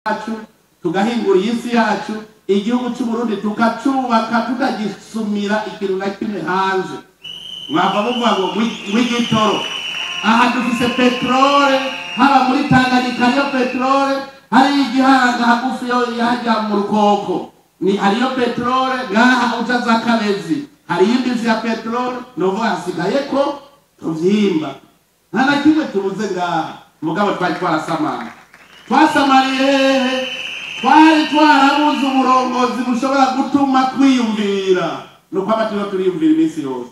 yacu tugahingura isi yacu igihugu cy'u Burundi tukacubaka tutagisumira ikintu na kimwe hanze mwava muvuga ngo w'igitoro aha dufise petrole haba muri Tanganyika yo petrole hari igihanga hagufi yo yajya mu Rukoko ni hariyo petrole ngaha uja za Kabezi hari imbizi ya petrole novuga hasigaye ko tuvyimba nta na kimwe tubuze ngaha mugabo twari twasamariye twari twarabuze umurongozi mushobora gutuma kwiyumvira nuko abatiro turiyumvira iminsi yose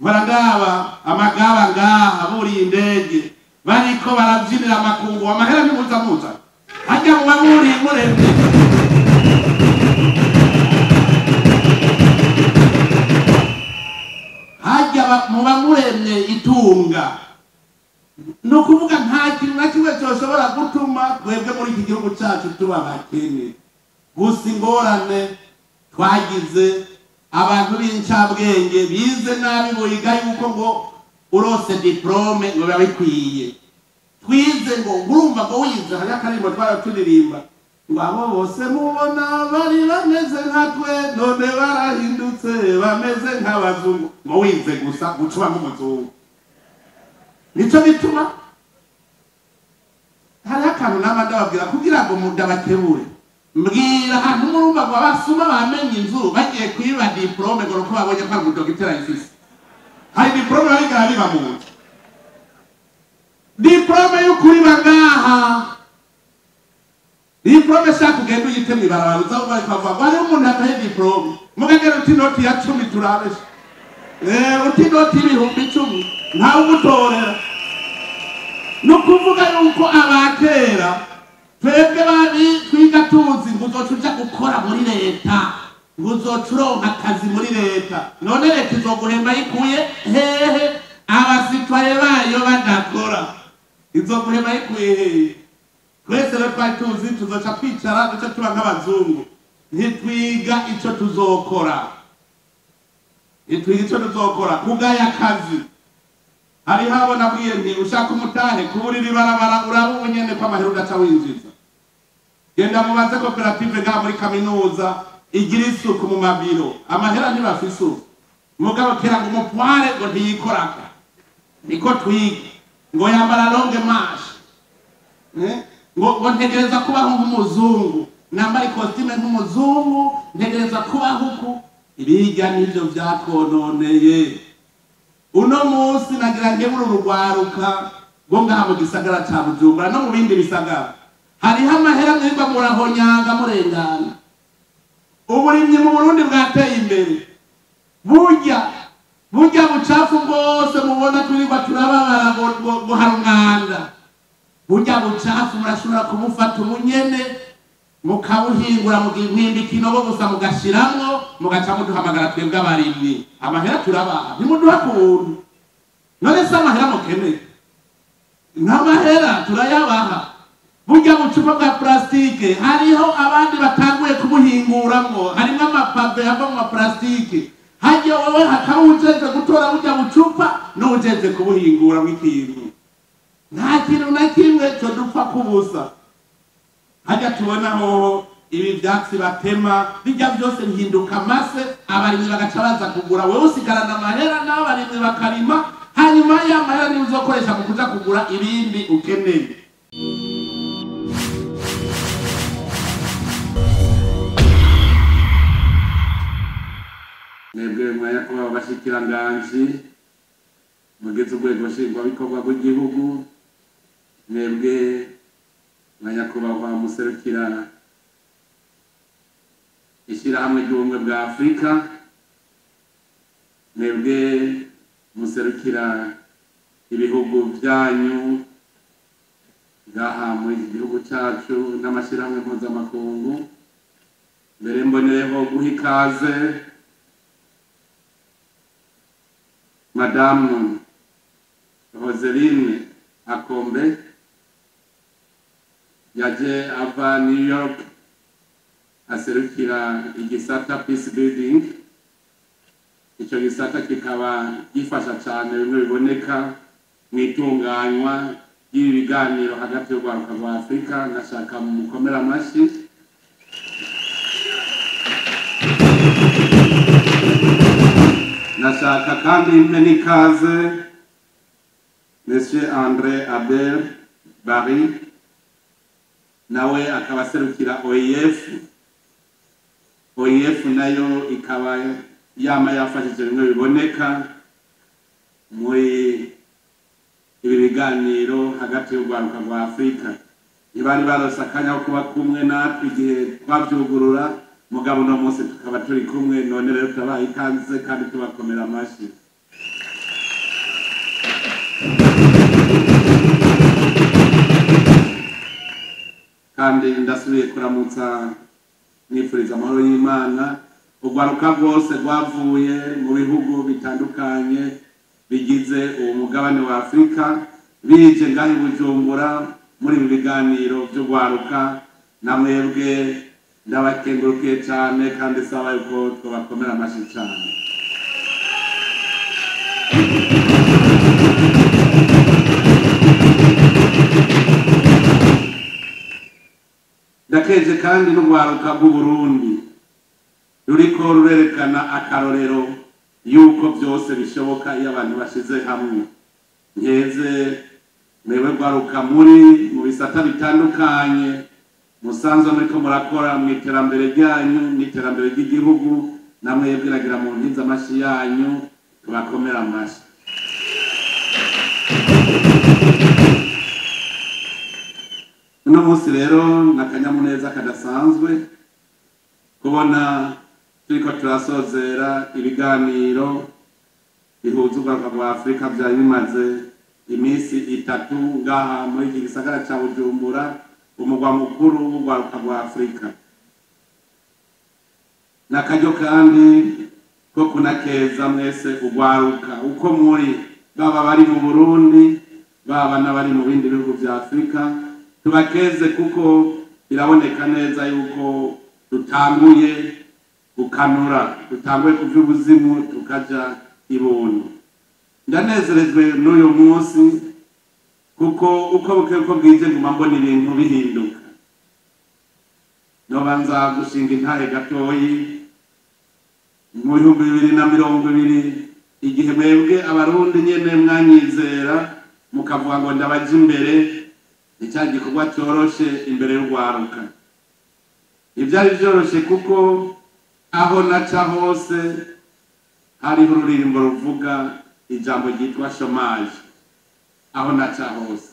baragaba amagaba ngaha buri indege bariko baravyinira amakungu amahera ntimuza hajya mu bamuri muremye hajya mu bamuremye itunga no kuvuga nta kintu na kimwe cyoshobora gutuma twebwe muri iki gihugu cyacu tuba bakene gusa ingorane twagize abantu b'incabwenge bize nabi boyiga yuko ngo urose diplome ngo babikwiye twize ngo ngurumva ngo wize hari akarimbo turirimba ngo abo bose mubona bari bameze nkatwe none barahindutse bameze nk'abazungu ngo wize gusa gucuba nk'umuzungu nico bituma hari akantu n'abandababwira kugira ngo mudabakebure mbwira ahantu murumva ngo abasuma bamenye inzu bagiye kwiba diplome ngo nuko babonye ko ari umudogiteri ifise hari diplome babigara biba mu nzu diplome y'ukuri bangaha diplome shaka ugenda uyite mw'ibarabara uza uba ikavuga ngo hariho umuntu yataye diplome mugagera uti inoti ya 10 turabesha uti inoti y'ibihumbi 10 ntawe umutorera no kuvuga yuko abakera twebwe bari twiga tuzi ngo uzocuja gukora muri leta ngo uzocuronka akazi muri leta none leta izoguhemba yikuye hehe abasitwaye bayo badakora izoguhemba yikuye hehe twese rero twari tuzi tuzoca kwicara duca tuba nk'abazungu ntitwiga ico tuzokora kugaya akazi hari habona bwiye nti ushaka umutahe kuburira ibarabara uraba ubunyene kwa mahero udaca winjiza genda mubaze koperative nga muri kaminuza igira isuku mu mabiro amahera ntibafise mugabo kera ngo umupware ngo ntiyikoraka niko twiga ngo yambara longue marche ngo ntegereza kubaho nk'umuzungu nambara costume nk'umuzungu ntegereza kubaho uku ibijya nivyo vyatwononeye uno munsi nagira ngebura urugwaruka ngo ngaha mu gisagara ca Bujumbura no mu bindi bisagara hariho amahera mwirwa murahonyanga murengana uburimyi mu Burundi bwateye imbere burya bucafu bwose mubona turirwa turababara ngo hari umwanda burya bucafu murashobora kumufata umunyene mukabuhingura mugimwimba ikinogo gusa mugashiramwo mugaca muduhamagara twebwe abarimyi amahera turabaha ntimuduha kuntu none se amahera mukeneye n'amahera turayabaha burya bucupa bwa plastike hariho abandi batanguye kubuhinguramwo harimo amapave ava mu plastike hajya wowe hakawujeze gutora burya bucupa n'ujeze kubuhinguramwo ikintu nta kintu na kimwe cyo dupfa kubusa hajya tubonaho ibi vyatsi batema bijya byose bihinduka mase abarimyi bagaca baza kugura wewe usigarana amahera n'abarimyi bakarima hanyuma ya mahera ni uzokoresha mu kuja kugura ibindi ukeneye mwebwe mwaya kuba abashikiranganji mugeze urwego nshingwabikorwa rw'igihugu mwebwe mwanyakubahwa muserukira ishirahamwe ry'ubumwe bwa Afurika mwebwe muserukira ibihugu byanyu ngaha muri iki gihugu cyacu n'amashirahamwe mpuzamakungu mbere mbonereho guha ikaze Madamu Roseline Akombe yaje ava New York aserukira igisata peace building ico gisata kikaba gifasha cyane bimwe biboneka mwitunganywa y'ibiganiro hagati y'urwaruka rwa Afrika ngashaka mukomera amashi. Nashaka kandi mpe n'ikaze Monsieur André Abel Barry, nawe akaba aserukira OIF nayo ikaba yama yafashije bimwe biboneka muri ibi biganiro hagati y'urwaruka rwa Afrika. Ntibari barose akanya ko kuba kumwe natwe igihe twabyugurura, mugabo no munsi tukaba turi kumwe, none rero turabaha ikaze kandi tubakomera amashi. Kandi ndasubiye kuramutsa nifuriza amahoro y'Imana urwaruka rwose rwavuye mu bihugu bitandukanye bigize uwo mugabane wa Afrika, bije ngaho i Bujumbura muri ibi biganiro by'urwaruka. Namwebwe ndabakengurukiye cyane kandi saba yuko twabakomera amashi cyane. Ndakeje kandi n'urwaruka rw'u Burundi ruriko rurerekana akarorero yuko byose bishoboka iyo abantu bashize hamwe. Nkeze mwewe rwaruka muri mu bisata bitandukanye musanzwe muriko murakora mu iterambere ryanyu n'iterambere ry'igihugu, namwe bwiragira mu ntiza amashi yanyu, tubakomera amashi. Uno munsi rero nakanyamuneza kadasanzwe kubona turiko turasozera ibiganiro bihuza urwaruka rwa Afrika byari bimaze iminsi 3 ngaha muri iki gisagara ca Bujumbura, umugwa mukuru w'urwaruka rwa Afrika. Nakaryo kandi ko kunakeza mwese urwaruka uko muri, baba bari mu Burundi baba n'abari mu bindi bihugu vya Afrika, tubakeze kuko biraboneka neza yuko dutanguye gukanura, dutanguye kuva ubuzimu tukaja ibuntu. Ndanezerejwe n'uyu munsi kuko uko buke bwije nguma mbona ibintu bihinduka. Nobanza gushinga intahe gatoyi mu 2020 igihe mwebwe abarundi nyene mwanyizera mukavuga ngo ndabaje imbere, icya gikorwa cyoroshe imbere y'urwaruka. Ibyari byoroshe kuko aho naca hose hariho ururirimbo ruvuga ijambo ryitwa chômage. Aho naca hose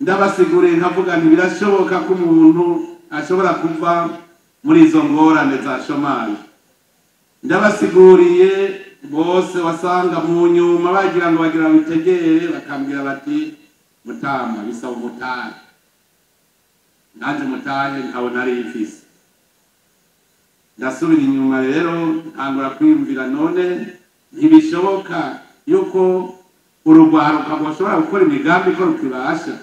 ndabasiguriye nkavuga nti birashoboka ko umuntu ashobora kuva muri izo ngorane za chômage. Ndabasiguriye bose wasanga mu nyuma bagira ngo bagira bitegere, bakambwira bati Mutama bisaba umutahe. Nanje mutahe nkaho nari ifise. Ndasubira inyuma rero ntangura kwiyumvira none ntibishoboka yuko urugwaruka rwashobora gukora imigambi ko rukibasha.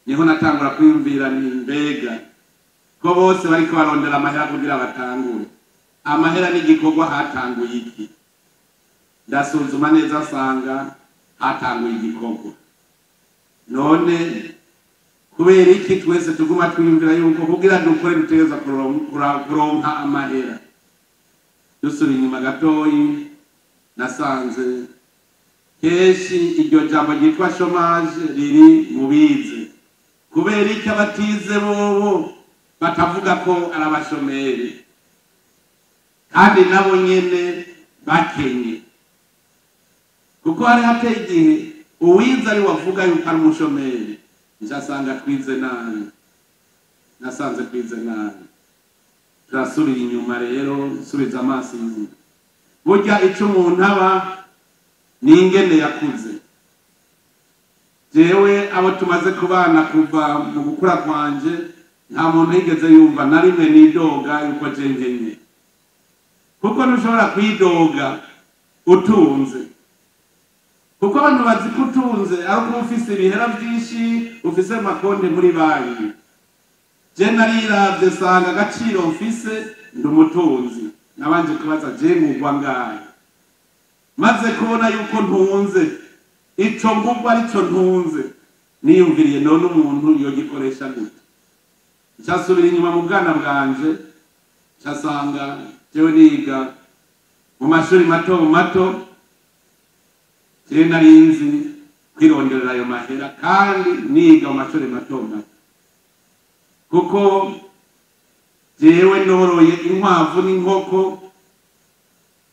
Niho natangura kwiyumvira ni mbega ko bose bariko barondera amahera kugira batangure. Amahera n'igikorwa hatanguye iki? Ndasuzuma neza asanga hatanguye igikorwa. None kubera iki twese tuguma twiyumvira yuko kugira dukore dutegeza kuronka amahera? Dusubira inyuma gatoyi nasanze keshi iryo jambo ryitwa chômage riri mu bize. Kubera iki abatize bobo batavuga ko arabashomeri kandi nabo nyene bakenye? Kuko hari hateye igihe uwiza ari wavuga yuko ari umushomeri, njasanga twize nabi. Nasanze twize nabi. Turasubira inyuma rero, subiza amaso inyuma. Burya ico umuntu aba ni ingene yakuze. Jewe abo tumaze kubana kuva mu gukura kwanje nta muntu yigeze yumva na rimwe nidoga yuko jengenye. Kuko ntushobora kwidoga utunze. Kuko abantu bazi kutunze ari uko ufise ibihera byinshi, ufise makonde muri banki. Je nariravye sanga agaciro mfise ndumutunzi. Nabanje kubaza je ngugwa ngahe. Maze kubona yuko ntunze ico ngugwa arico ntunze niyumviriye none umuntu yogikoresha gute cyasubira inyuma mu bwana bwanje cyasanga jewe niga mu mashuri mato je narinzi kwironderera ayo mahera kandi niga mu mashuri mato kuko jewe noroye inkwavu n'inkoko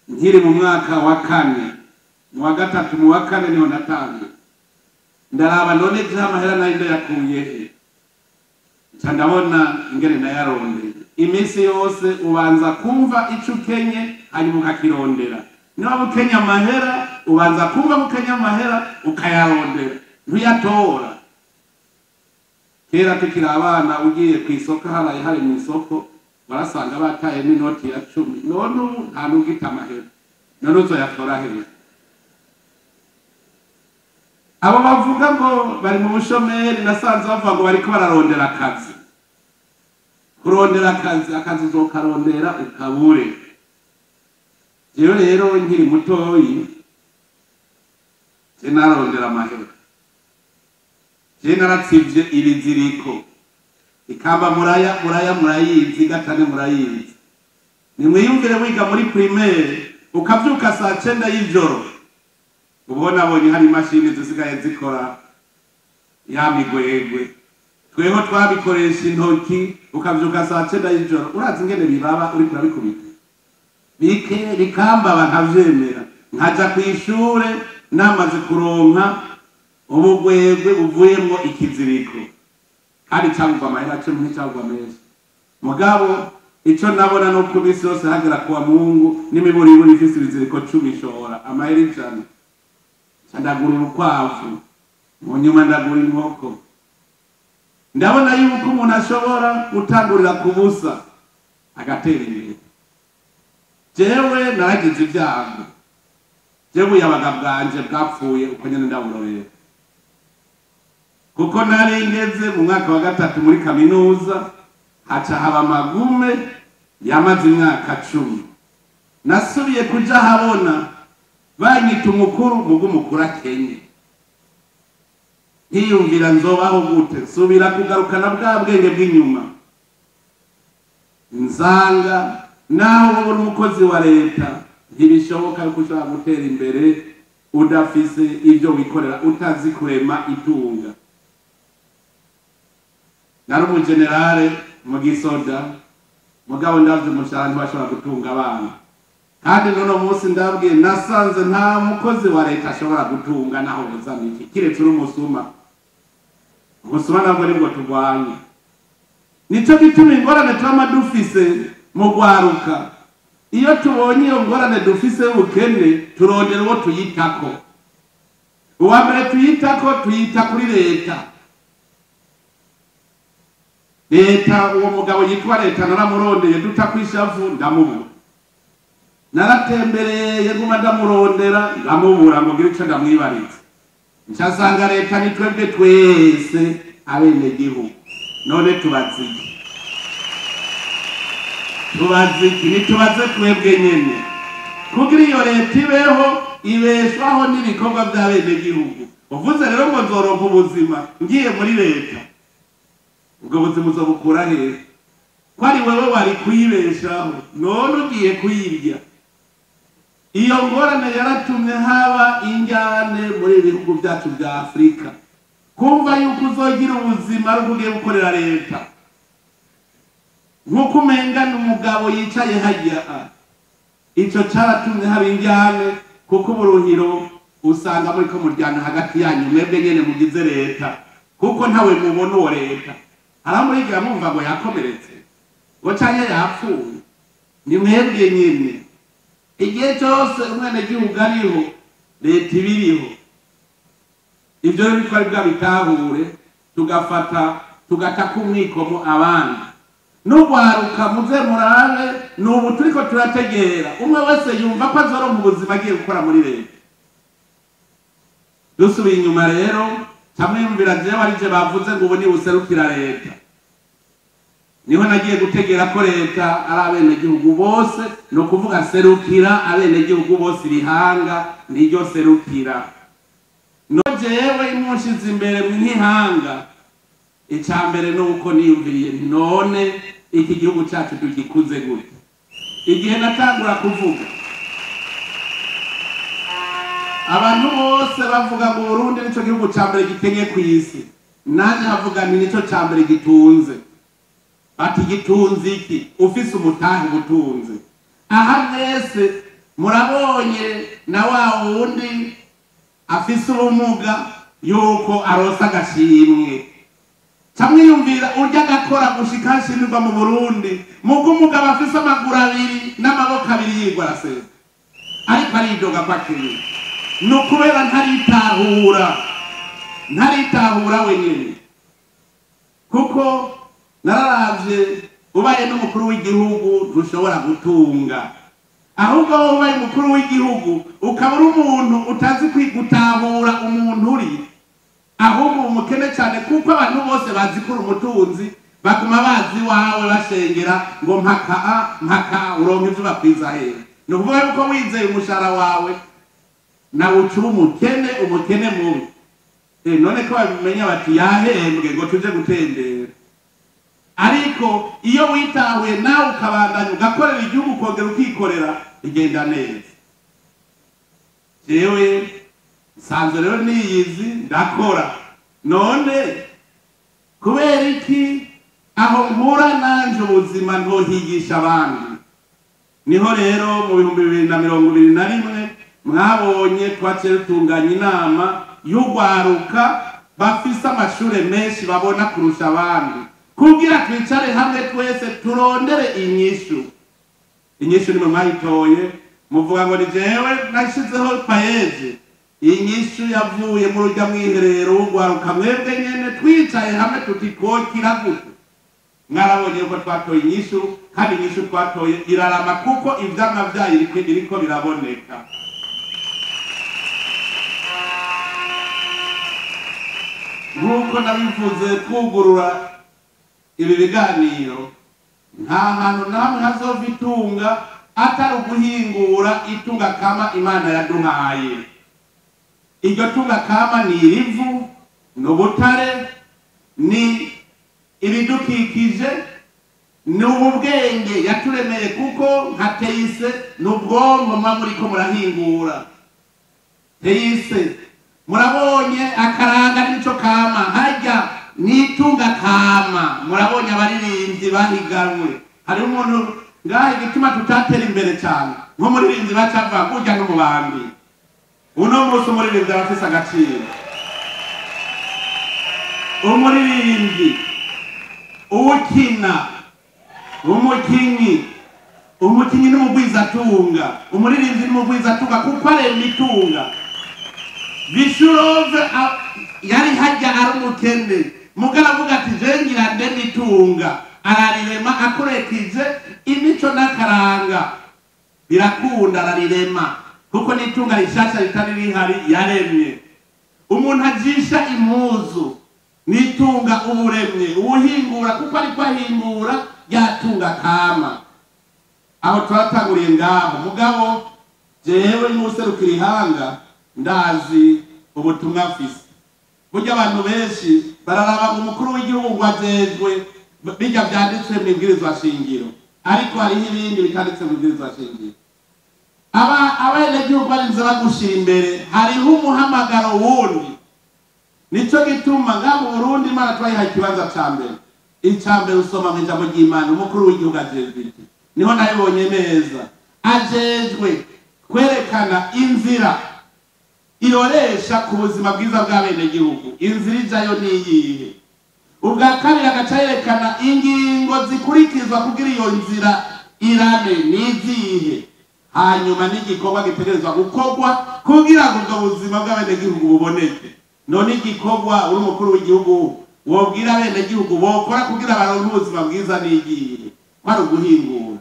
nkiri mu mwaka wa 4 mu wa 3 mu wa 4 niho natangiye ndaraba none je amahera nari ndayakuye ndabona ingene nayaronde iminsi yose ubanza kumva ico ukenye hanyuma ukakirondera niba ukenya amahera ubanza kumva ukenya amahera ukayarondera ntuyatora kera tukiri abana ugiye ku isoko haraye hari mu isoko barasanga bataye n'inoti ya 10 none nta n'ugita amahera none uzoyatora hehe abo bavuga ngo bari mu bushomeri nasanze bavuga ngo bariko bararondera akazi kurondera akazi uzokarondera ukabure jewe rero nkiri mutoyi je narondera amahera je naratsivye ibiziriko ikamba murayizi gatane murayizi nimwiyumvire wiga muri primaire ukavyuka saa 9 y'ijoro ubona abonye hari imashini zisigaye zikora ya migwegwe tweho twabikoresha intoki ukavyuka saa 9 y'ijoro urazi ingene bibaba uri kurabikubita bikamba bakavyemera nkaja kwishure namaze kuronka ubugwegwe buvuyemwo ikiziriko kandi cyangwa amahera 10 cyangwa menshi mugabo ico nabona no kubisi yose hagera kuwa Mungu n'imiburiburi ifise ibiziriko 10 ishora amahera 100 ndagura urukwavu mu nyuma ndagura inkoko ndabona yuko umuntu ashobora gutangurira kubusa agatera imbere jewe naragize ibyago jewe yabaga bwanje bwapfuye uko nyene ndaburorera kuko nari ngeze mu mwaka wa 3 muri kaminuza haca haba amagume yamaze imyaka 10 nasubiye kuja habona banyita umukuru mugu mukuru akenye hiyumvira nzobaho gute subira kugarukana bwa bwenge bw'inyuma nzanga naho uri umukozi wa leta ntibishoboka ko ushobora gutera imbere udafise ibyo wikorera utazi kurema itunga nari umugenerale mu gisoda mugabo ndavye umushahara ntibashobora gutunga abana kandi nono munsi ndabwiye nasanze nta mukozi wa leta ashobora gutunga naho uzana iki kiretse uri umusuma ntabwo nibwo turwanya nico gituma ingorane twama dufise mu gwaruka iyo tubonye iyo ngorane dufise ubukene turondera uwo tuyitako uwa mbere tuyita kuri leta uwo mugabo yitwa leta naramurondeye duta kwishavu ndamubura naratembereye nguma ndamurondera ndamubura ngo ngire ico ndamwibariza ncasanga leta ni twebwe twese abene gihugu none tubaziki nitubaze twebwe nyene kugira iyo leta ibeho ibeshwaho n'ibikorwa by'abene gihugu uvuze rero ngo nzoronka ubuzima ngiye muri leta ubwo buzima uzobukura hehe ko ari wewe wari kuyibeshaho none ugiye kuyirya iyo ngorane yaratumye haba injyane muri ibihugu byacu bya Afrika kumva yuko uzogira ubuzima ari ugiye gukorera leta nkuko umenga n'umugabo yicaye hajya ico caratumye haba injyane kuko uburuhiro usanga muri ko muryana hagati yanyu mwebwe nyene mugize leta kuko ntawe mubona uwo leta aramurigira mumva ngo yakomeretse ngo canye yapfuye ni mwebwe nyene igihe cyose umwana gihugu ariho leta ibiriho ibyo rero twari bwabitahure tugata kumwikomo abandi n'ugwaruka muze murabe n'ubu turiko turategera umwe wese yumva ko azoronka ubuzima agiye gukora muri leta dusubiye inyuma rero tamwiyumvira jewe arije bavuze ngo ubu ni userukira leta niho nagiye gutegera ko leta ari abenegihugu bose no kuvuga serukira abenegihugu bose irihanga niryo serukira no jewe imushize imbere nk'ihanga icambere nuko niyumviriye none iki gihugu cyacu tugikuze gute. Igihe natangura kuvuga abantu bose bavuga ngo Burundi nico gihugu cambere gitenye kw'isi, nanje havuga ni nico cambere gitunze. Ati gitunze iki? Ufise umutahe butunze. Aha mwese murabonye na wa wundi afise ubumuga yuko arosa agashimwe. Camwiyumvira urya gakora gushika hashimirwa mu Burundi mugo umugabo afise amaguru abiri n'amaboko abiri yigwa araseza, ariko aridoga kwakiriye. Nukubera ntaritahura wenyene, kuko nararavye ubaye n'umukuru w'igihugu ntushobora gutunga, ahubwo ubaye umukuru w'igihugu ukaba uri umuntu utazi kwigutahura umuntu uri, ahubwo umukene cyane, kuko abantu bose bazi ko umutunzi baguma bazi wawe bashengera ngo mpaka uronke ivyo bakwiza hehe. Ni ukuvuga yuko wizeye umushahara wawe nawe ucura umukene mubi. None ko babimenya bati yahembwe ngo tuje gutembera. Ariko iyo witahuye nawe ukabandanya ugakorera igihugu ukongera ukikorera igenda neza. Jewe sanzwe rero niyizi ndakora, none kubera iki aho nkura nanje ubuzima ntohigisha abandi? Niho rero mu 2021 mwabonye twaciye tunganya inama y'ugwaruka bafise amashure menshi babona kurusha abandi, kugira twicare hamwe twese turondere inyishu. Inyishu nimwe mwayitoye muvuga ngo ni jewe nashizeho payeje. Inyishu yavuye mu rujya mwiherero w'ugwaruka mwebwe nyene twicaye hamwe tutikokira gute. Mwarabonye ko twatoye inyishu, kandi inyishu twatoye irarama kuko ivyamwa vyayo iriko biraboneka. Nkuko nabivuze twugurura ibi biganiro, nta hantu namwe hazova itunga atari uguhingura itunga kama Imana yaduhaye. Iryo tunga kama ni irivu, n'ubutare, ni ibidukikije, ni ubwenge yaturemeye, kuko nka Teise n'ubwonko muriko murahingura. Teise murabonye akaranga nico kama, harya nitunga kama. Murabonye abaririmbyi bahiganwe, hari umuntu ngahe gituma tutatera imbere cyane nk'umuririmbyi bacava kurya n'umubambi. Uno munsi umuririmbyi arafise agaciro. Umuririmbyi, uwukina, umukinyi n'umugwizatunga. Umuririmbyi n'umugwizatunga kuko arema itunga. Bishurove yari hajya ari umukene, mugara avuga ati je ngira ndeme itunga, ararirema akorekije imico n'akaranga, birakunda ararirema kuko n'itunga rishasha ritari rihari yaremye. Umuntu ajisha impuzu n'itunga uburemye, ubuhingura kuko ariko ahingura ryatunga kama. Aho turatanguriye ngaho, mugabo jewe n'userukira ihanga ndazi ubutumwa mfise. Burya abantu benshi bararaba umukuru w'igihugu ngo ajejwe bijya byanditse mu ibwirizwa shingiro, ariko hariho ibindi bitanditse mu ibwirizwa shingiro. Abenegihugu barinze bagushira imbere, hariho umuhamagaro wundi. Nico gituma nga mu Burundi Imana twayiha ikibanza ca mbere. Icambere usoma mu ijambo ry'Imana, umukuru w'igihugu ajejwe iki? Niho nabibonye neza, ajejwe kwerekana inzira iroresha ku buzima bwiza bw'abenegihugu. Inzira ijayo niyihe? Ubwa kabiri agaca yerekana ingingo zikurikizwa kugira iyo nzira irame nizihe, hanyuma n'igikorwa gitegerezwa gukorwa kugira ngo ubwo buzima bw'abenegihugu buboneke. None igikorwa uri umukuru w'igihugu wobwira abenegihugu bokora kugira baronke ubuzima bwiza nigihe? Kwari uguhingura.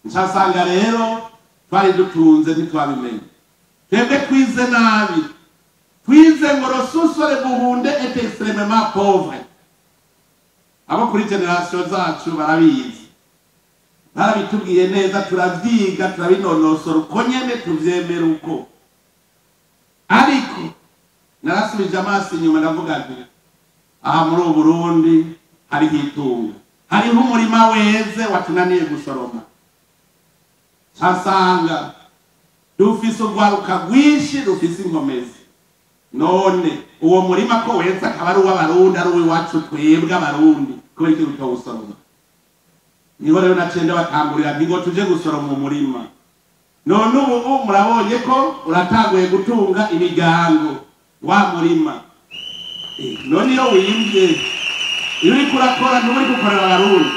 Ncasanga rero twari dutunze ntitwabimenye. Twebwe twize nabi, twize ngo rosusore buhunde et extrêmement pauvre. Abo kuri generation zacu barabizi, barabitubwiye neza, turavyiga turabinonosora uko nyene tuvyemera uko. Ariko narasubije amaso inyuma ndavuga nti aha muri Burundi hariho itunga, hariho umurima weze watunaniye gusoroma, asanga dufise urwaruka rwinshi rufise inkomezi. None uwo murima ko weze akaba ari uw'abarundi, ari uw'iwacu twebwe abarundi, kubera iki tutawusoroma? Niho rero naciye ndabakangurira nti ngo tuje gusoroma umurima. None ubu murabonye ko uratanguye gutunga imiryango wa murima. None iyo wimvye, iyo uriko urakora nturi gukorera abarundi,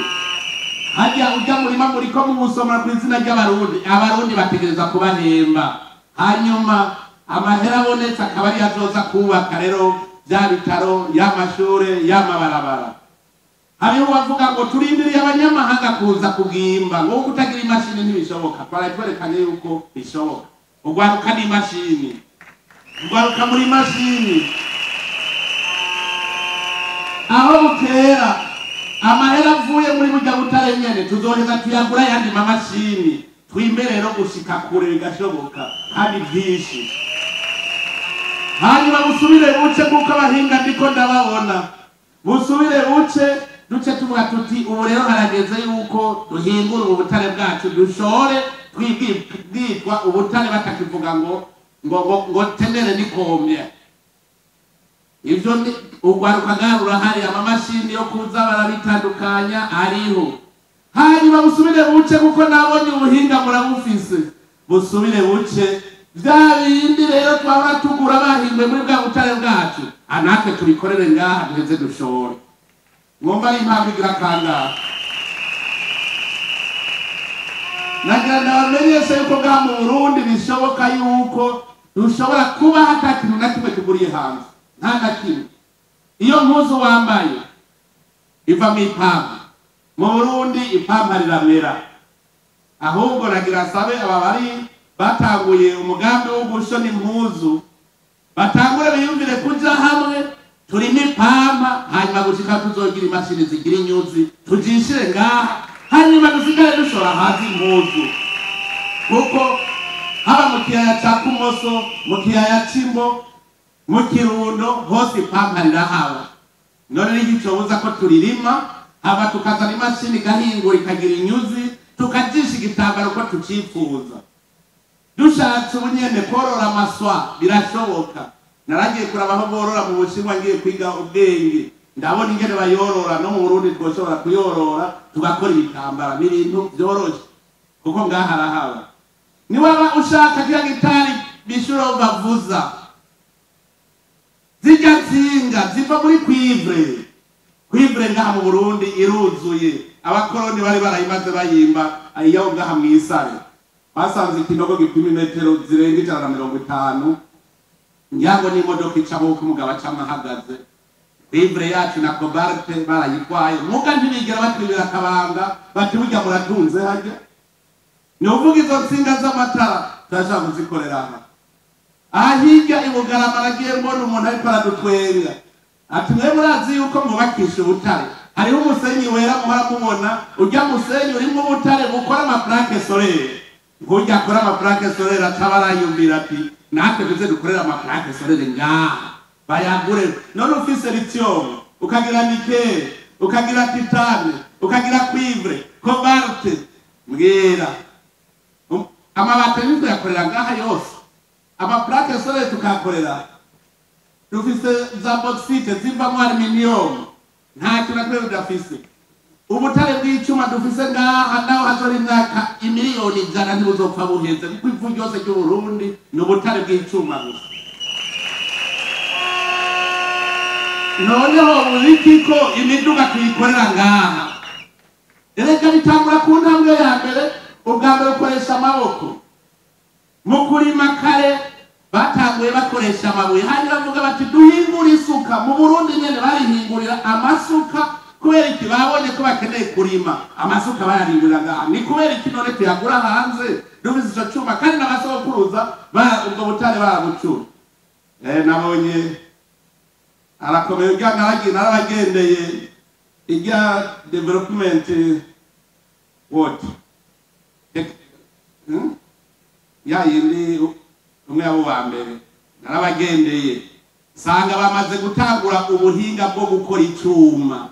hajya ujya murima muriko mubusomera ku izina ry'abarundi, abarundi bategereza kubahemba, hanyuma amahera abonetse akaba ari azoza kubaka rero bya bitaro, y'amashure, y'amabarabara. Hariho bavuga ngo turindiriye abanyamahanga kuza kugimba, ngo kutagira imashini ntibishoboka. Twaratwerekanye yuko bishoboka. Ugwaruka ni imashini, ugwaruka muri mashini. Aho bukera amahera avuye muri burya butare nyene tuzoheza tuyagura yandi mamashini, twimbe rero gushika kure bigashoboka kandi byinshi. Hanyuma busubire buce kuko abahinga ndiko ndababona, busubire buce duce tuvuga tuti ubu rero harageze yuko duhingura ubu butare bwacu, dushore twibwitwa ubutare batakivuga ngo tendere nikomye. Ivyo ni ugwaruka garura hari amamashini yo kuza barabitandukanya ariho. Hanyuma busubire buce kuko nabonye ubuhinga murabufise, busubire buce vya bindi rero twahora tugura bahingwe muri bwa butare bwacu, anake tubikorere ngaha duheze dushore. Ngomba ari impamvu igira kangahe. Nagira ndabamenyesha yuko ngaha mu Burundi bishoboka yuko dushobora kuba hata kintu na kimwe tuguriye hanze, nta na kimwe. Iyo mpuzu wambaye iva mu ipampa, mu Burundi ipampa riramera. Ahubwo nagira sabe aba bari batanguye umugambi wo gushona impuzu, batangure biyumvire kuja hamwe turime ipampa, hanyuma gushika tuzogira imashini zigira inyuzi tujishire ngaha, hanyuma dusigare dushora hazi impuzu. Kuko haba mu kiyaya ca Kumoso, mu kiyaya c'Imbo, mu Kirundo, hose ipampa rirahaba. None n'igicobuza ko turirima, haba tukazana imashini igahingura ikagira inyuzi, tukajisha igitambaro ko tucifuza. Dushatse ubunyene korora amaswa birashoboka. Naragiye kurabaho borora mu Bushinwa ngiye kwiga ubwenge, ndabona ingene bayorora no mu Burundi twoshobora kuyorora tugakora ibitambara n'ibintu byoroshe kuko ngaha harahaba. Ni waba ushaka kya gitari bishuro bavuza, zijya nsinga ziva muri kwivre ngaha mu Burundi iruzuye. Abakoroni bari barayimaze bayimba ayiyo ngaha mwisare, basanze ikinogo gipima metero zirenga 150, nyango n'imodoka icamo ko umugabo acama ahagaze. Kwivre yacu na cobalt barayikwaye, muga ntibigera batwibira akabanga bati burya muratunze hajya. Ni uvuga izo nsinga z'amatara turashaka kuzikorera aha. Ahijya ibugarama nagiye mbona umuntu ariko aradutwenga ati mwe murazi yuko mwubakisha ubutare, hariho umusenyi wera muhora mubona, ujya musenyi urimo ubutare bukora amaplaque solaire. Nkujya akora amaplaque solaire atabarayumvira ati natwe tuze dukorera amaplaque solaire ngaha bayagure. None ufise lithium, ukagira nickel, ukagira titane, ukagira cuivre, cobalt, mbwira amabati nitwe yakorera ngaha yose. Amaplaque solaire tukakorera, dufise za bauxite zivamo aluminium, nta kintu nakwe udafise. Ubutare bw'icuma dufise ngaha naho hazori imyaka imiliyoni 100 ntibuzopfa buheze, kuko ivu ryose ry'u Burundi ni ubutare bw'icuma gusa. Noneho buriki ko imiduga tuyikorera ngaha. Erega bitangura ku ntambwe ya mbere, ubwa mbere ukoresha amaboko. Mu kurima kare batanguye bakoresha amabuye, hanyuma bavuga bati duhingura isuka. Mu Burundi nyene barihingurira amasuka kubera iki babonye ko bakeneye kurima, amasuka bayahingurira ngaha. Ni kubera iki none tuyagura hanze dufise ico cuma kandi n'abasokuruza ubwo butare barabucura. Nabonye arakomeye ujya narabagendeye ijya development what ya yindi umwe abo wa mbere narabagendeye sanga bamaze gutangura ubuhinga bwo gukora icuma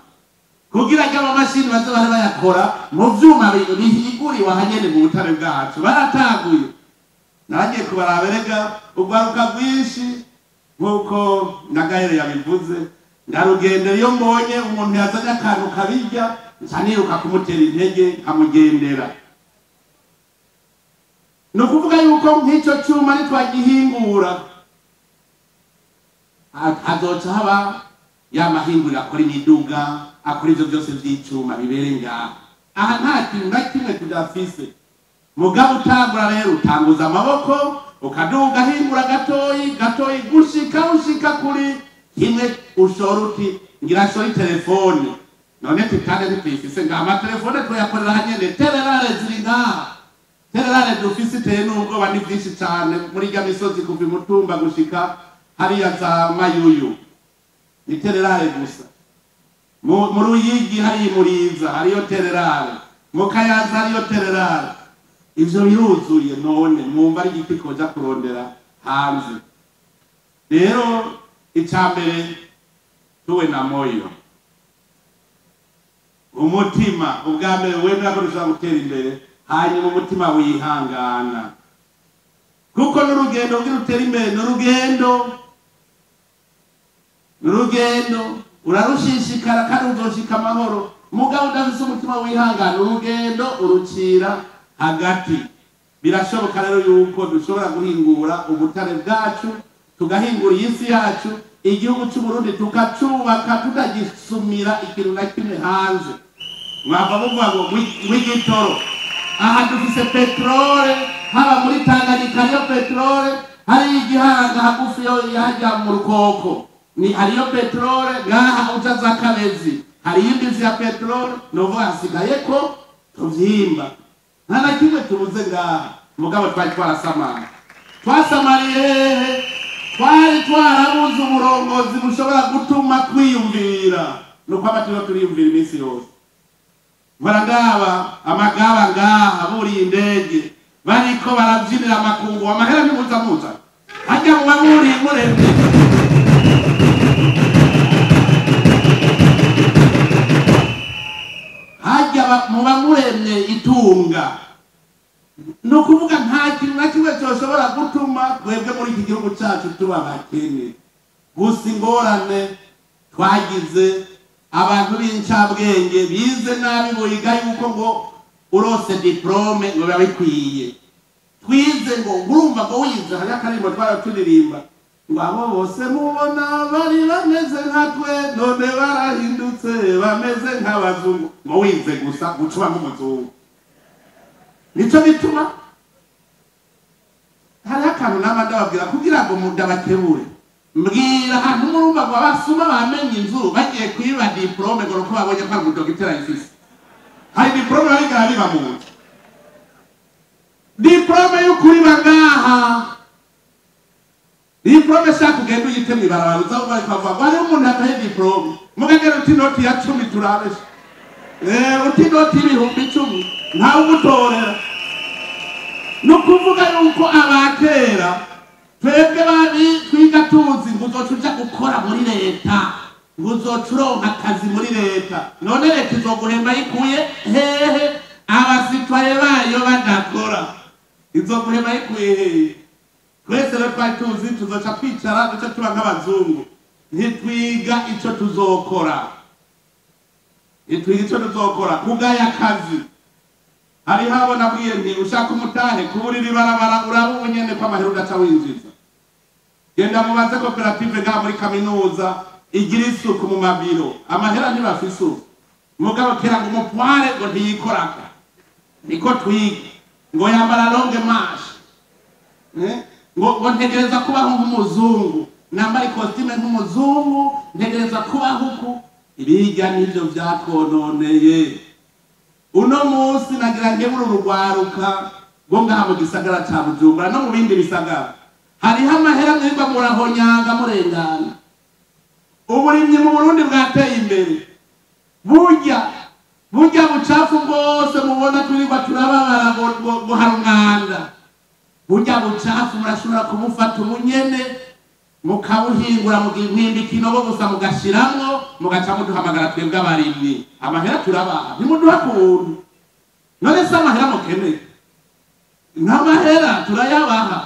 kugira ngo amamashini baze bari bayakora mu vyuma bihiguriwe ahanyene mu butare bwacu barataguye. Nagiye kubaraberega ugwaruka rwinshi nkuko Nagahere yabivuze, ndarugendera iyo mbonye umuntu yazanye akantu kabirya nsaniruka kumutera intege nkamugendera. No kuvuga yuko nk'icyo cyuma nitwagihingura hazoca haba yamahingurira akora imiduga, akora ivyo byose vy'icuma bibere ngaho. Aha nta kintu na kimwe tudafise. Mugabo utangura rero utanguza amaboko ukaduga hingura gatoyi gushika kuri kimwe ushora uti ngira shora telefone. None tukande ntitwifise nga amatelefone twayakorera hanyene tererare ziri ngaha. Tererare dufise iteye n'ubwo bani byinshi cyane muri rya misozi kuva Mutumba gushika hariya za Mayuyu. Ni tererare gusa. Mu Ruyigi hari Muriza hariyo tererare. Mu Kayanza hariyo tererare. Ivyo biruzuye none mwumva ari igiti koja kurondera hanze. Rero icambere tuwe na moyo. Umutima ubwambere wenda akoresha gutera imbere, hanyuma umutima wihangana. Kuko n'urugendo rw'irutera imbere n'urugendo urarushishikara kandi uzoshika amahoro. Mugabo udafise umutima wihangana urugendo urucira hagati. Birashoboka rero yuko dushobora guhingura ubutare bwacu, tugahingura isi yacu, igihugu cy'u Burundi tukacubaka tutagisumira ikintu na kimwe hanze. Mwava muvuga ngo w'igitoro. Aha dufise petrole, haba muri Tanganyika hariyo petrole, hari igihanga hagufi yo yajya mu Rukoko. Ni hariyo petrole, ngaha uja za Kabezi hariyo imbizi ya petrole, novuga hasigaye ko tuvyimba. Nta kimwe tubuze ngaha. Mugabo twari twarasamana. Twasamariye twari twarabuze umurongozi bushobora gutuma kwiyumvira. Nuko abatiro turiyumvira iminsi yose. Barangaba amagaba ngaha buri indege bariko baravyinira amakungu amahera ntimuza hajya mu bamuri muremye. Hajya mu bamuremye itunga. No kuvuga nta kintu na kimwe cyoshobora gutuma twebwe muri iki gihugu cyacu tuba bakene. Gusa ingorane twagize abantu b'incabwenge bize nabi boyiga yuko ngo urose diplome ngo babikwiye. Twize ngo urumva ngo wize hari akarimbo twaraturirimba ngo abo bose mubona bari bameze nkatwe none barahindutse bameze nk'abazungu. Ngo wize gusa gucuba nk'umuzungu. Nico bituma hari akantu n'abandababwira kugira ngo mudabakebure. Mbwira ahantu murumva ngo abasuma bamenye inzu bagiye kwiba diplome ngo nuko babonye ko ari umudogiteri ifise. Hari diplome babigara biba mu nzu. Diplome y'ukuri bangaha. Diplome shaka kugenda uyite mwibarabara uzavuga ikavuga ngo hari umuntu ataye diplome. Mugagera uti noti ya 10 turabesha. Uti noti ibihumbi 10 nta umutorera. Nukuvuga yuko abakera twebwe bari twiga tuzi ngo uzocuja gukora muri leta, ngo uzocuronka akazi muri leta. None leta izoguhemba yikuye hehe? Abasitwaye bayo badakora izoguhemba yikuye hehe? Twese rero twari tuzi tuzoca twicara duca tuba nk'abazungu. Ntitwiga ico tuzokora. Ntitwiga ico tuzokora kugaya akazi. Hari habona bwiye nti ushaka umutahe kuburira ibarabara urabu nyene kwa mahero gaca winjiza. Genda mubaze koperative ga muri kaminuza igira isuku mu mabiro. Amahera ntibafise. Mugabo kera ngo umupware ngo ntiyikoraka. Niko twiga. Ngo yambara longue marche. Ngo ntegereza kubaho nk'umuzungu. Nambara costume nk'umuzungu, ntegereza kubaho uku. Ibiga nivyo vyakononeye. Uno musi nagira nkebura urugwaruka ngo ngaha mu gisagara ca Bujumbura no mu bindi bisagara. Hari amahera mwimba murahonyanga murengana. Uburimyi mu Burundi bwateye imbere. Burya bucafu bwose mubona turiba turababara ngo hari umwanda. Burya bucafu murashobora kumufata umunyene mukabuhingura mugimwimba ikinogo gusa mugashiramwo mugaca muduhamagara twebwe abarimyi amahera turabaha ntimuduha kuntu none se amahera mukeneye n'amahera turayabaha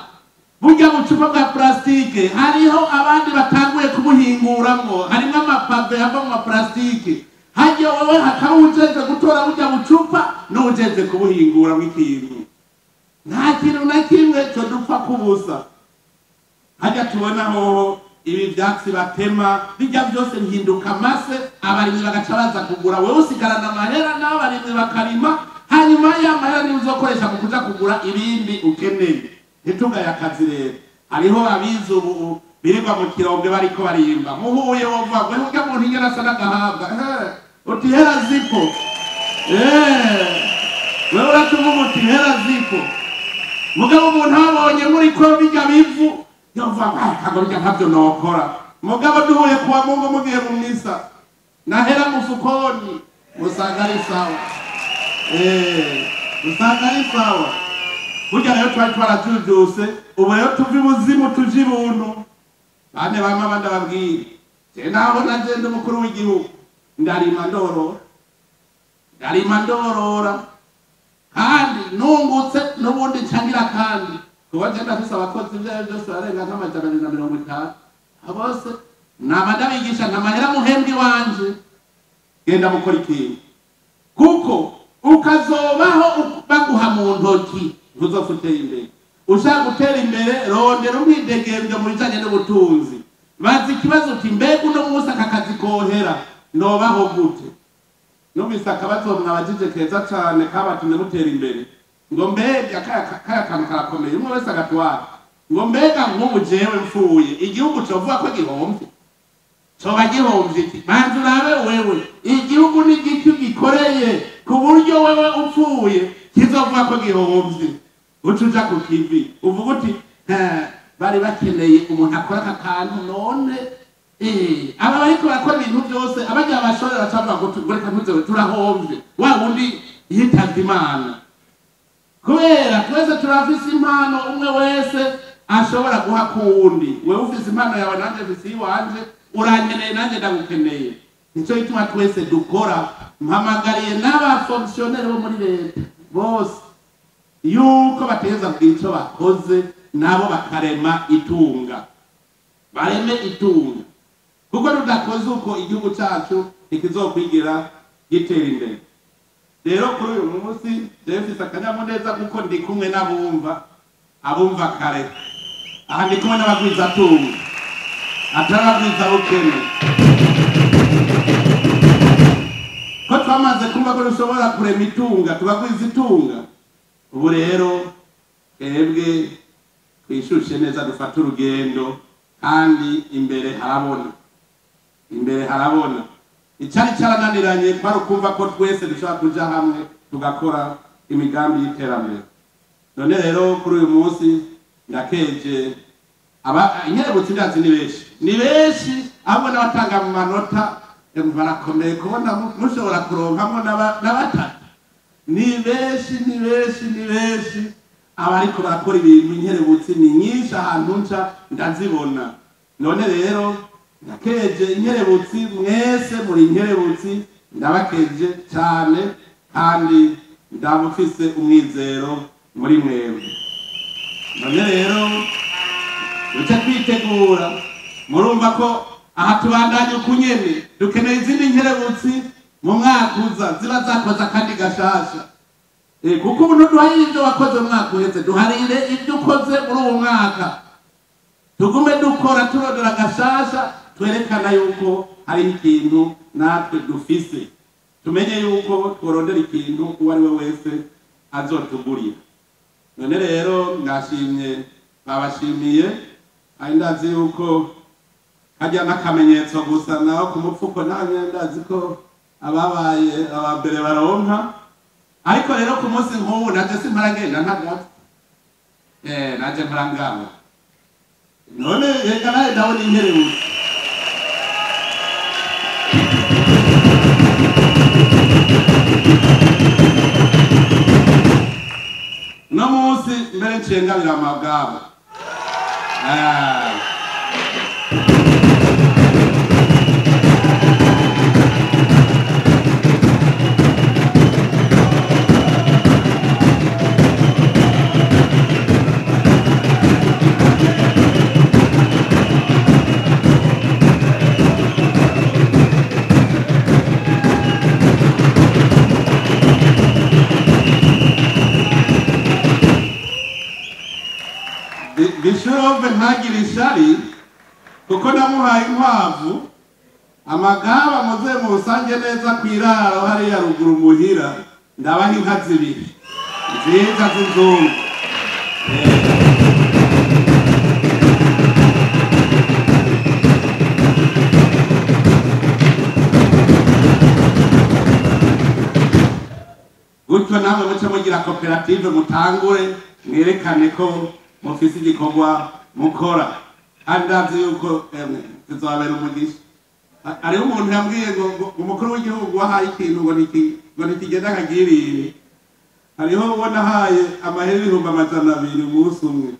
burya bucupa bwa plastike hariho abandi batanguye kubuhinguramwo harimwo amapave ava mu maplastike hajya wowe hakawujeze gutora burya bucupa n'ujeze kubuhinguramwo ikintu nta kintu na kimwe cyo dupfa kubusa hajya tubonaho ibi vyatsi batema bijya byose bihinduka amase abarimyi bagaca baza kugura wewe usigarana amahera n'abarimyi bakarima hanyuma ya mahera ni uzokoresha mu kuja kugura ibindi ukeneye ntitugaya akazi rero hariho abizi ubu birirwa mu kirombe bariko barimba muhuye wovuga ngo urya muntu ingene asa n'agahabwa uti hera zipo wewe uratuvuga uti hera zipo mugabo umuntu abonye muri ko bijya bivu yovuga ngo akagorya ntavyo nokora mugabo duhuye kuwa Mungu mugiye mu misa nahera mufukoni musanga ari sawa usanga ari sawa burya rero twari twarajujuse ubu rero tuva ibuzimu tuje ibuntu bane bamwe abandi babwira je naho nagenda umukuru w'igihugu ndarima ndorora kandi nungutse n'ubundi cangira kandi kuba je ndafise abakozi byose barenga nk'amajana 250 abose nabandabigisha ntamahera muhembwi wanje genda mukora ikintu kuko ukazobaho baguha mu ntoki ntuzofuteye imbere ushaka gutera imbere rondera umwidegemvyo mu bijanye n'ubutunzi bazi ikibazo uti mbega uno munsi aka kazi kohera nobaho gute numvise akabazo mwabajije keza cane kabatumye mutera imbere ngo mbega kaya kantu karakomeye umwe wese agatwara ngo mbega nk'ubu jewe mfuye igihugu covuga ko gihomvye coba gihomvye iki banza urabe wewe igihugu ni giki gikoreye ku buryo wewe upfuye kizovuga ko gihomvye ucuja ku kivi uvuga uti bari bakeneye umuntu akora aka kantu none aba bariko barakora ibintu byose abajya bashorera bacavuga ngo tugoreka ntuzewe turahomvye wa wundi yitavye Imana kubera twese turafise impano umwe wese ashobora guha kuwundi wewe ufise impano yawe nanje mfise iwanje uranyeneye nanje ndagukeneye nico gituma twese dukora mpamagariye n'abafonctionnaire bo muri leta bose yuko bateza bw'ico bakoze nabo bakarema itunga bareme itunga kuko tudakoze uko igihugu cyacu ikizokwigira gitera imbere rero kuri uyu munsi Davis akanyamuneza kuko ndi kumwe abumva kare aha ndi kumwe n'abagwiza tunga atarabwiza bukene ko twamaze kumva ko dushobora kurema itunga tubagwiza itunga ubu rero twebwe twishushe neza dufata urugendo kandi imbere harabona icyari cyarananiranye kwari ukumva ko twese dushobora kuja hamwe tugakora imigambi y'iterambere none rero kuri uyu munsi ndakeje inkerebutsi ndazi ni benshi ahubwo n'abatanga mu manota barakomeye kubona mushobora kuronkamwo n'abatatu ni benshi abariko barakora ibintu inkerebutsi ni nyinshi ahantu nca ndazibona none rero ndakeje inkerebutsi mwese muri inkerebutsi ndabakeje cyane kandi ndabufise umwizero muri mwebwe none rero uca kwitegura murumva ko aha tubandanye ukunyene dukeneye izindi nkerebutsi mu mwaka uza ziba zakoze akandi gashasha kuko ubu ntuduharire ibyo wakoze mu mwaka uheze duharire ibyo ukoze muri uwo mwaka tugume dukora turondera gashasha twerekana yuko hari ikintu natwe dufise tumenye yuko tworondera ikintu uwo ari we wese azotugurira none rero babashimiye ari ndazi yuko hajya n'akamenyetso gusa naho ku mupfuko nanjye ndazi ko ababaye abambere baronka ariko rero ku munsi nk'ubu naje simparagenda ntagato naje mparangaba none reka nawe ndabona inkerebutsi no munsi mbere ncengabira amagabo Shurove ntagire ishari kuko namuhaye inkwavu amagaba muze musange neza kwiraro hariya ruguru muhira ndabaha inka zibiri nziza z'inzungu. Gutyo namwe muce mugira koperative mutangure mwerekane ko mufise igikorwa mukora kandi ndazi yuko tuzabera umugisha. Ariho umuntu yambwiye ngo umukuru w'igihugu wahaye ikintu ngo ntikigenda kagirire. Hariho ubona haye amahera 200,000 umunsi umwe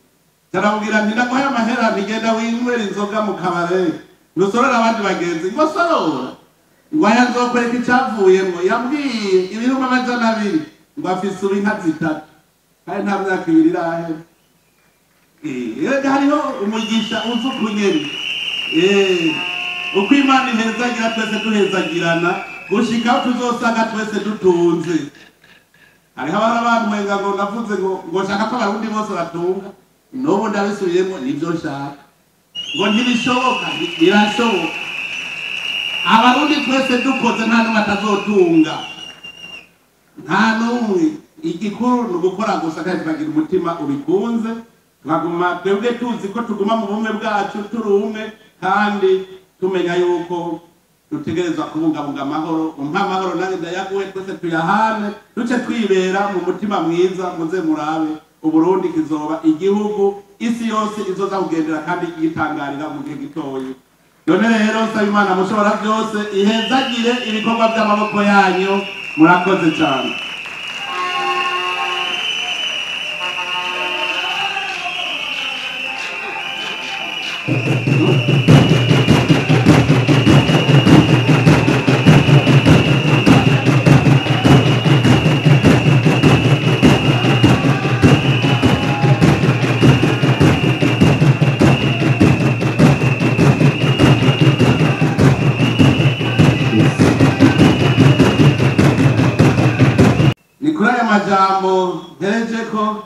carabwira nti ndaguhaye amahera ntigenda winywera inzoga mu kabare nusorora abandi bagenzi ngo sorora ngo aya nzokwereka icavuyemo. Yambwiye 200,000 ngo afise inka 3 kandi nta myaka 2 irahera. Hariho umugisha uzi ukunyeri uko Imana ihezagira twese duhezagirana gushika aho tuzosanga twese dutunze. Hariho abantu wenga ngo navuze ngo shaka ko abarundi bose batunga n'ubu ndabisubiyemo nivyo nshaka ngo ntibishoboka birashoboka. Abarundi twese dukoze nta n'umwe atazotunga nta n'umwe. Igikuru ni ugukora gusa kandi tukagira umutima ubikunze tukaguma twebwe tuzi ko tuguma mu bumwe bwacu turi umwe kandi tumenya yuko dutegerezwa kubungabunga amahoro. Umpa amahoro nange ndayaguhe twese tuyahane duce twibera mu mutima mwiza. Muze murabe Uburundi kizoba igihugu isi yose izoza kugendera kandi yitangarira mu gihe gitoyi. None rero saba Imana mushobora byose ihezagire ibikorwa by'amaboko yanyu. Murakoze cyane. Nikuraya majambo hereje ko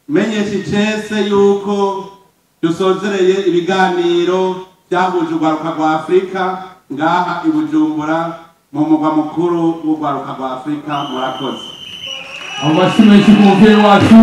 menyesha icese yuko dusozereye ibiganiro byahuje urwaruka rwa Afrika ngaha i Bujumbura mu mugwa mukuru w'urwaruka rwa Afrika. Murakoze. Amashyi menshi ku muvyeyi wacu.